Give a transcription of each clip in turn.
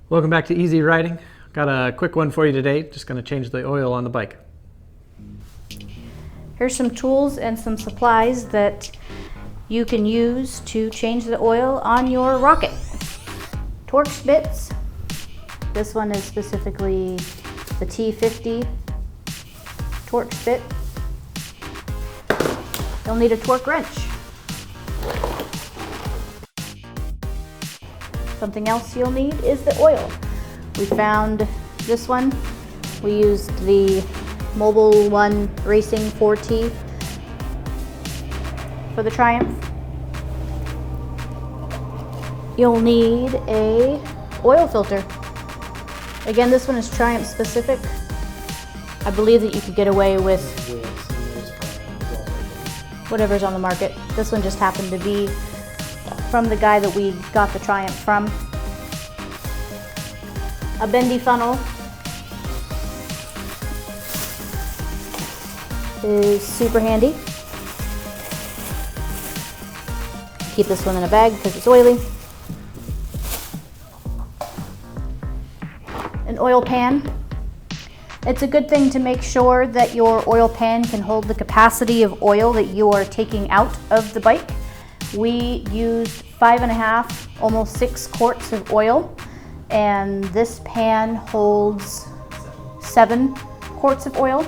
Welcome back to Easy Riding. Got a quick one for you today. Just going to change the oil on the bike. Here's some tools and some supplies that you can use to change the oil on your rocket. Torx bits. This one is specifically the T50 Torx bit. You'll need a torque wrench. Something else you'll need is the oil. We found this one. We used the Mobil 1 Racing 4T for the Triumph. You'll need a oil filter. Again, this one is Triumph specific. I believe that you could get away with whatever's on the market. This one just happened to be from the guy that we got the Triumph from. A bendy funnel is super handy. Keep this one in a bag because it's oily. An oil pan. It's a good thing to make sure that your oil pan can hold the capacity of oil that you are taking out of the bike. We used 5.5, almost 6 quarts of oil, and this pan holds 7 quarts of oil,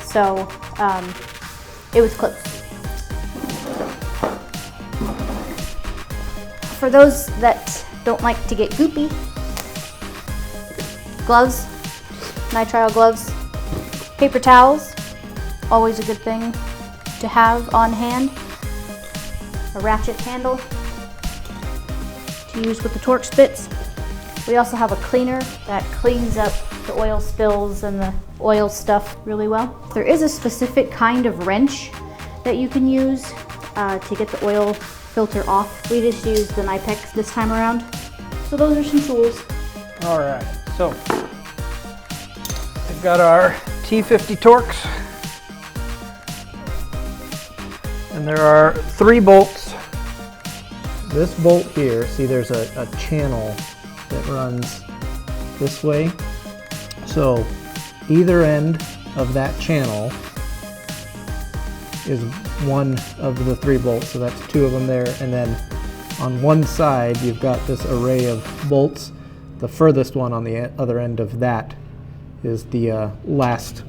so it was close. For those that don't like to get goopy, gloves, nitrile gloves, paper towels, always a good thing to have on hand. A ratchet handle to use with the Torx bits. We also have a cleaner that cleans up the oil spills and the oil stuff really well. There is a specific kind of wrench that you can use to get the oil filter off. We just used the Knipex this time around. So those are some tools. All right, so we've got our T50 Torx, and there are 3 bolts. This bolt here, see there's a channel that runs this way. So either end of that channel is one of the 3 bolts, so that's 2 of them there. And then on one side, you've got this array of bolts. The furthest one on the other end of that is the last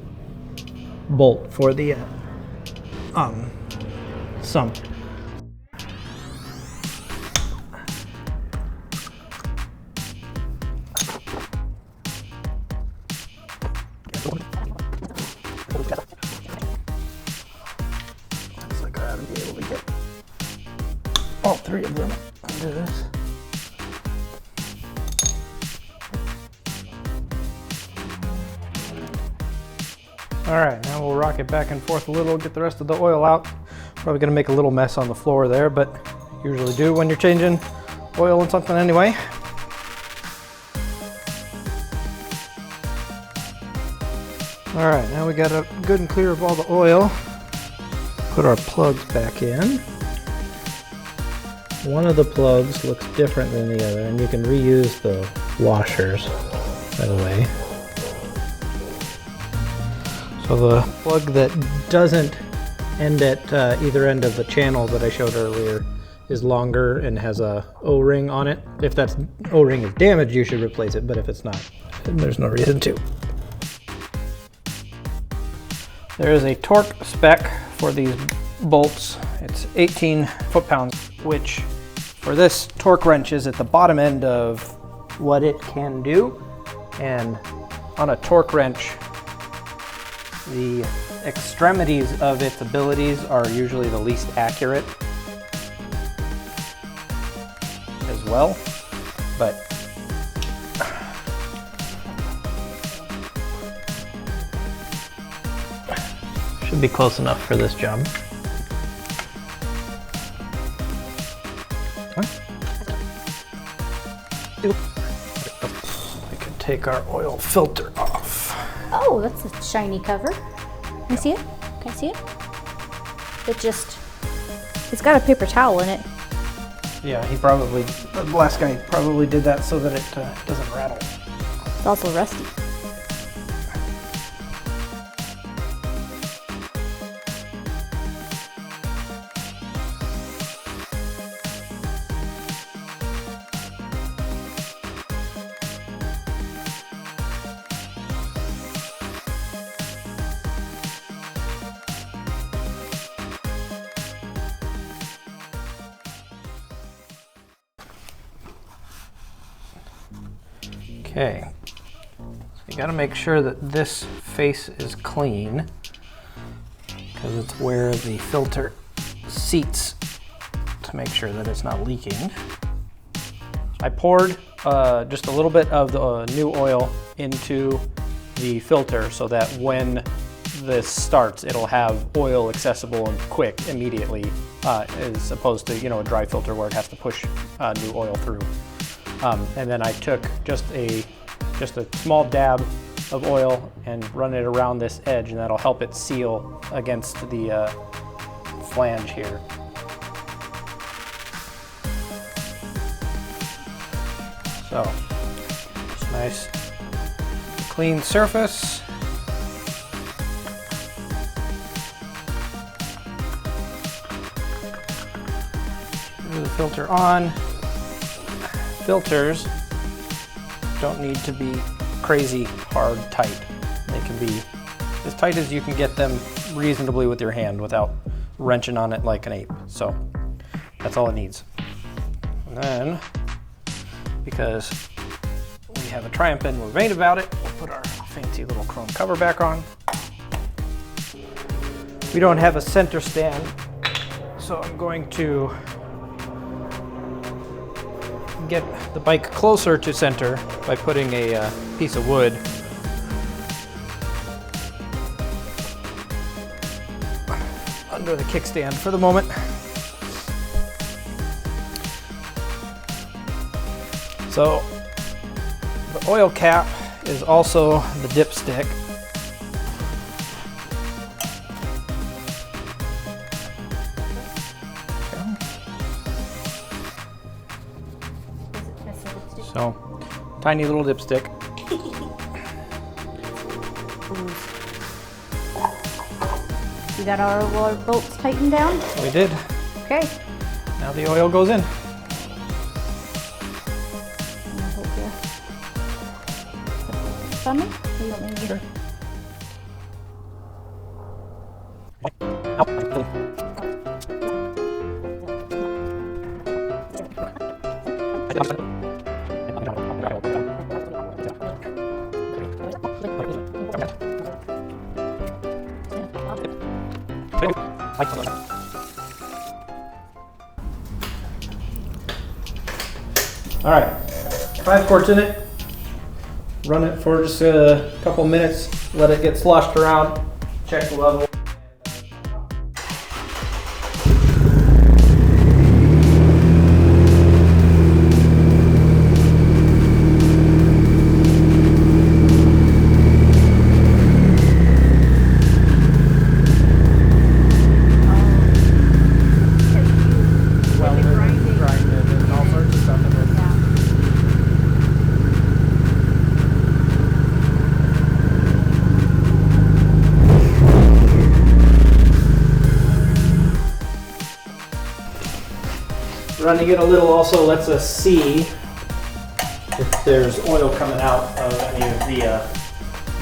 bolt for the sump. Looks like I ought to be able to get all 3 of them under this. All right, now we'll rock it back and forth a little, get the rest of the oil out. Probably gonna make a little mess on the floor there, but usually do when you're changing oil in something anyway. All right, now we got it good and clear of all the oil. Put our plugs back in. One of the plugs looks different than the other, and you can reuse the washers, by the way. So the plug that doesn't end at either end of the channel that I showed earlier is longer and has a O-ring on it. If that O-ring is damaged, you should replace it, but if it's not, then there's no reason to. There is a torque spec for these bolts. It's 18 foot-pounds, which for this torque wrench is at the bottom end of what it can do. And on a torque wrench, the extremities of its abilities are usually the least accurate as well, but should be close enough for this job. We can take our oil filter off. Oh, that's a shiny cover. Can you see it? Can I see it? It's got a paper towel in it. Yeah, the last guy probably did that so that it doesn't rattle. It's also rusty. Okay, you got to make sure that this face is clean because it's where the filter seats to make sure that it's not leaking. I poured just a little bit of the new oil into the filter so that when this starts, it'll have oil accessible and quick immediately, as opposed to, a dry filter where it has to push new oil through. And then I took just a small dab of oil and run it around this edge, and that'll help it seal against the flange here. So, just nice clean surface. Screw the filter on. Filters don't need to be crazy hard tight. They can be as tight as you can get them reasonably with your hand without wrenching on it like an ape. So that's all it needs. And then, because we have a Triumph and we're vain about it, we'll put our fancy little chrome cover back on. We don't have a center stand, so I'm going to get the bike closer to center by putting a piece of wood under the kickstand for the moment. So the oil cap is also the dipstick. So, tiny little dipstick. We got our bolts tightened down? We did. Okay. Now the oil goes in. Funny? Or you want me to Sure. All right, 5 quarts in it. Run it for just a couple minutes. Let it get sloshed around. Check the level. Running it a little also lets us see if there's oil coming out of any of the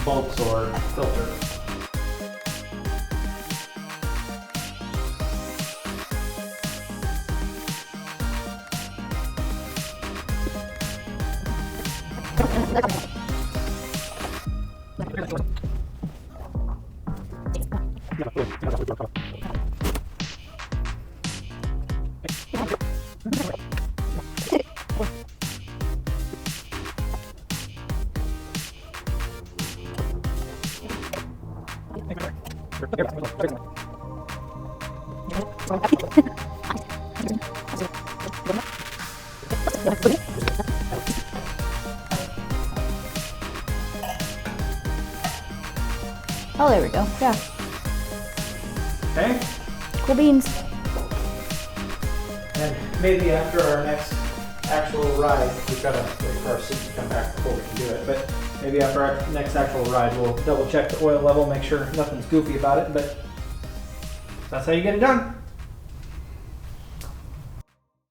bolts or filters. Oh, there we go. Yeah. Okay. Cool beans. And maybe after our next actual ride, we've got to wait for our seat to come back before we can do it, but maybe after our next actual ride, we'll double check the oil level, make sure nothing's goofy about it, but that's how you get it done.